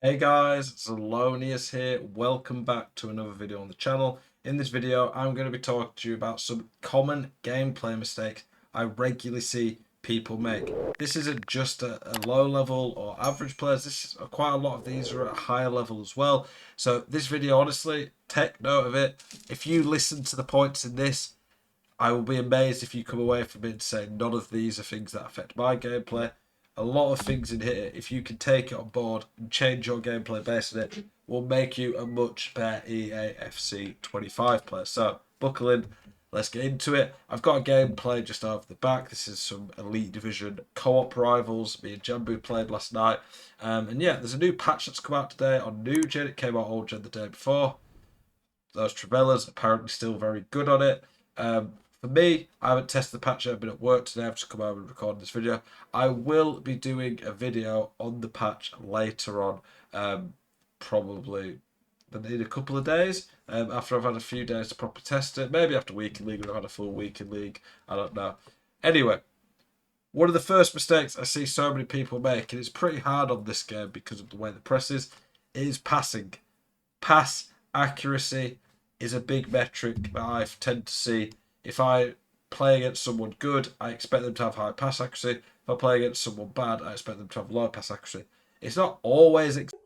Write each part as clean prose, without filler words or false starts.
Hey guys, Zelonius here. Welcome back to another video on the channel. In this video, I'm going to be talking to you about some common gameplay mistakes I regularly see people make. This isn't just a low level or average players. This is quite a lot of these are at a higher level as well. So this video, honestly, take note of it. If you listen to the points in this, I will be amazed if you come away from it saying none of these are things that affect my gameplay. A lot of things in here, if you can take it on board and change your gameplay based on it, will make you a much better EAFC 25 player. So, buckle in, let's get into it. I've got a gameplay just over the back. This is some Elite Division co-op rivals. Me and Jambu played last night. And yeah, there's a new patch that's come out today on New Gen. It came out old Gen the day before. Those Travellas apparently still very good on it. For me, I haven't tested the patch yet. I've been at work today. I've just come over and recorded this video. I will be doing a video on the patch later on, probably in a couple of days, after I've had a few days to properly test it. Maybe after Weekend League, when I've had a full Weekend League. I don't know. Anyway, one of the first mistakes I see so many people make, and it's pretty hard on this game because of the way the press is passing. Pass accuracy is a big metric that I tend to see. If I play against someone good, I expect them to have high pass accuracy. If I play against someone bad, I expect them to have low pass accuracy. It's not always exactly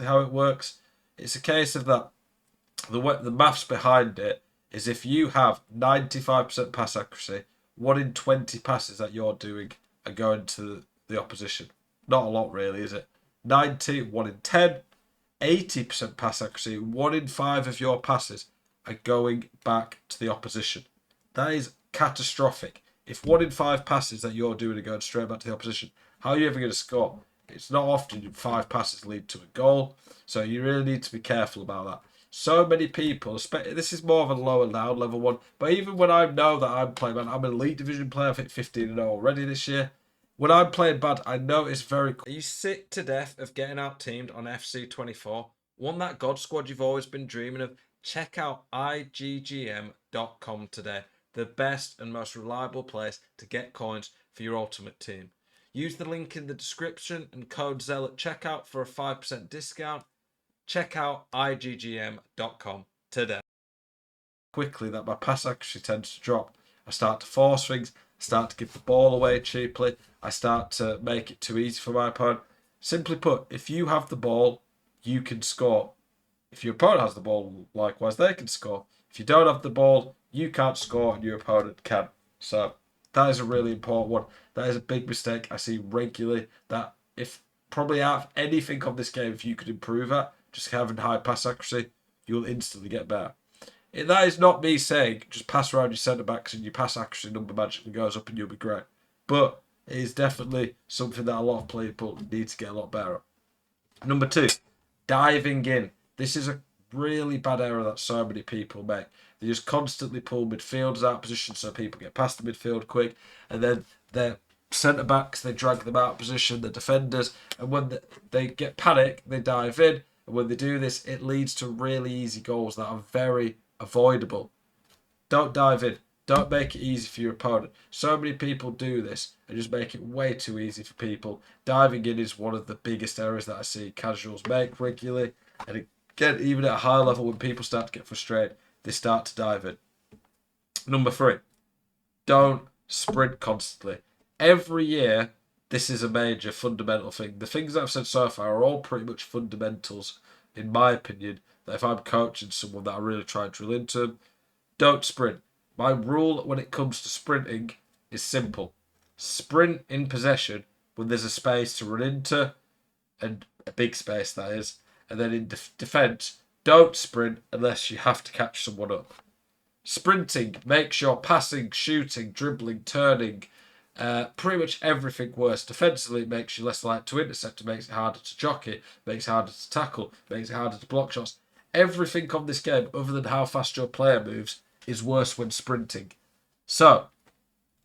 how it works. It's a case of that the maths behind it is if you have 95% pass accuracy, 1 in 20 passes that you're doing are going to the opposition. Not a lot really, is it? 90, 1 in 10, 80% pass accuracy, 1 in 5 of your passes are going back to the opposition. That is catastrophic. If 1 in 5 passes that you're doing are going straight back to the opposition, how are you ever going to score? It's not often 5 passes lead to a goal, so you really need to be careful about that. So many people, this is more of a lower down level one, but even when I know that I'm playing bad, I'm an Elite Division player, I've hit 15-0 already this year. When I'm playing bad, I know it's very... Are you sick to death of getting out teamed on FC24? Want that God squad you've always been dreaming of? Check out iggm.com today. The best and most reliable place to get coins for your ultimate team. Use the link in the description and code ZEL at checkout for a 5% discount. Check out iggm.com today. Quickly that my pass accuracy tends to drop. I start to force things, I start to give the ball away cheaply, I start to make it too easy for my opponent. Simply put, if you have the ball, you can score. If your opponent has the ball, likewise, they can score. If you don't have the ball, you can't score and your opponent can. So that is a really important one. That is a big mistake I see regularly. That if probably out of anything of this game, if you could improve at, just having high pass accuracy, you'll instantly get better. That is not me saying just pass around your centre backs and your pass accuracy number magically goes up and you'll be great. But it is definitely something that a lot of people need to get a lot better at. Number 2, diving in. This is a really bad error that so many people make. They just constantly pull midfielders out of position so people get past the midfield quick, and then their centre backs, they drag them out of position, the defenders, and when they get panic, they dive in, and when they do this, it leads to really easy goals that are very avoidable. Don't dive in. Don't make it easy for your opponent. So many people do this and just make it way too easy for people. Diving in is one of the biggest errors that I see casuals make regularly. And again, even at a high level, when people start to get frustrated, they start to dive in. Number 3, don't sprint constantly. Every year, this is a major fundamental thing. The things that I've said so far are all pretty much fundamentals, in my opinion, that if I'm coaching someone that I really try and drill into them, don't sprint. My rule when it comes to sprinting is simple. Sprint in possession when there's a space to run into, and a big space that is, and then in defence, don't sprint unless you have to catch someone up. Sprinting makes your passing, shooting, dribbling, turning, pretty much everything worse. Defensively, it makes you less likely to intercept, it makes it harder to jockey, makes it harder to tackle, makes it harder to block shots. Everything on this game, other than how fast your player moves, is worse when sprinting. So,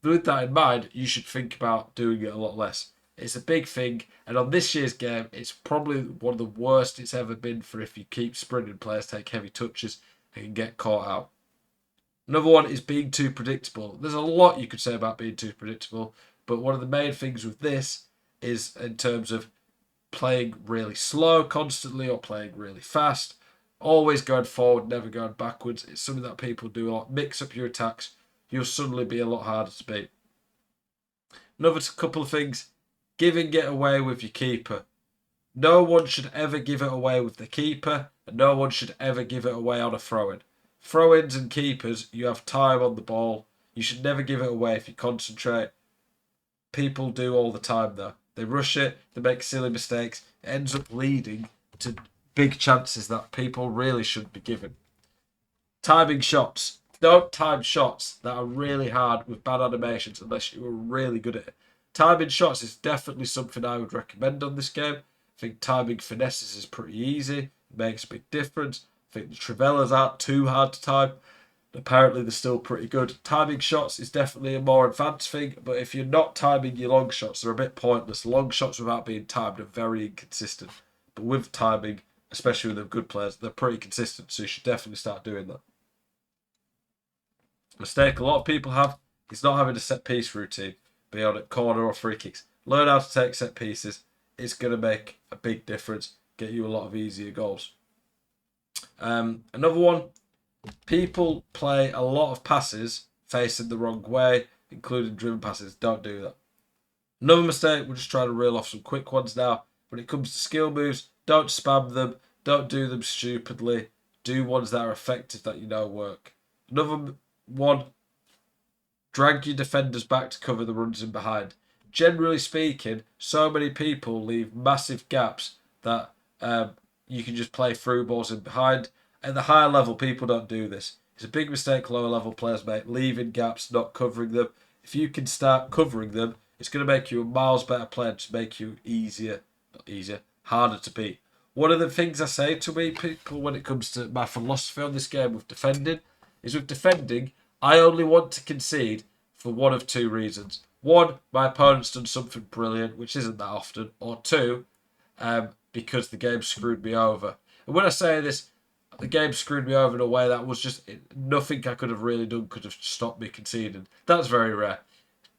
with that in mind, you should think about doing it a lot less. It's a big thing, and on this year's game, it's probably one of the worst it's ever been for if you keep sprinting, players take heavy touches and can get caught out. Another one is being too predictable. There's a lot you could say about being too predictable, but one of the main things with this is in terms of playing really slow constantly or playing really fast, always going forward, never going backwards. It's something that people do a lot. Mix up your attacks, you'll suddenly be a lot harder to beat. Another couple of things, giving it away with your keeper. No one should ever give it away with the keeper, and no one should ever give it away on a throw-in. Throw-ins and keepers, you have time on the ball. You should never give it away if you concentrate. People do all the time, though. They rush it, they make silly mistakes. It ends up leading to big chances that people really shouldn't be given. Timing shots. Don't time shots that are really hard with bad animations unless you are really good at it. Timing shots is definitely something I would recommend on this game. I think timing finesses is pretty easy. It makes a big difference. I think the Trivellas aren't too hard to time. Apparently they're still pretty good. Timing shots is definitely a more advanced thing, but if you're not timing your long shots, they're a bit pointless. Long shots without being timed are very inconsistent. But with timing, especially with the good players, they're pretty consistent, so you should definitely start doing that. Mistake a lot of people have is not having a set piece routine, be on at corner or free kicks. Learn how to take set pieces. It's going to make a big difference, get you a lot of easier goals. Another one, people play a lot of passes facing the wrong way, including driven passes. Don't do that. Another mistake, we're just trying to reel off some quick ones now. When it comes to skill moves, don't spam them. Don't do them stupidly. Do ones that are effective that you know work. Another one, drag your defenders back to cover the runs in behind. Generally speaking, so many people leave massive gaps that you can just play through balls in behind. At the higher level, people don't do this. It's a big mistake lower level players make, leaving gaps, not covering them. If you can start covering them, it's going to make you a miles better player, to make you harder to beat. One of the things I say to people when it comes to my philosophy on this game with defending is with defending, I only want to concede for one of two reasons. One, my opponent's done something brilliant, which isn't that often. Or two, because the game screwed me over. And when I say this, the game screwed me over in a way that was just nothing I could have really done could have stopped me conceding. That's very rare.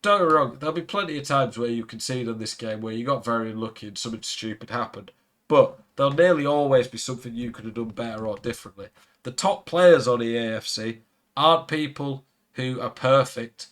Don't get me wrong, there'll be plenty of times where you concede on this game where you got very unlucky and something stupid happened. But there'll nearly always be something you could have done better or differently. The top players on EAFC aren't people who are perfect.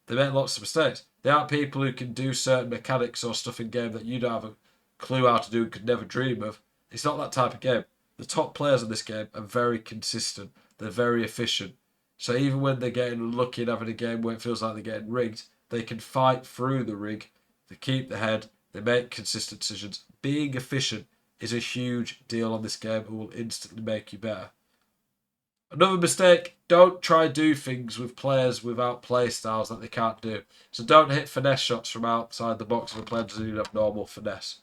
They make lots of mistakes. They aren't people who can do certain mechanics or stuff in game that you don't have a clue how to do and could never dream of. It's not that type of game. The top players in this game are very consistent. They're very efficient. So even when they're getting unlucky and having a game where it feels like they're getting rigged, they can fight through the rig. They keep the head. They make consistent decisions. Being efficient is a huge deal on this game and will instantly make you better. Another mistake, don't try do things with players without play styles that they can't do. So don't hit finesse shots from outside the box if a player doesn't even have normal finesse.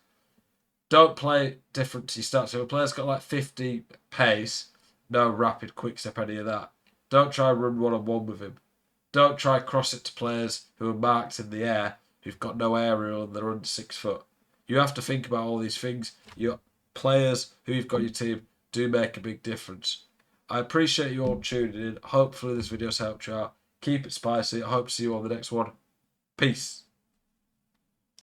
Don't play different to your stats. If a player's got like 50 pace, no rapid quick step, any of that. Don't try run one-on-one with him. Don't try cross it to players who are marked in the air, who've got no aerial and they're under 6 foot. You have to think about all these things. Your players who you've got in your team do make a big difference. I appreciate you all tuning in. Hopefully this video's helped you out. Keep it spicy. I hope to see you on the next one. Peace.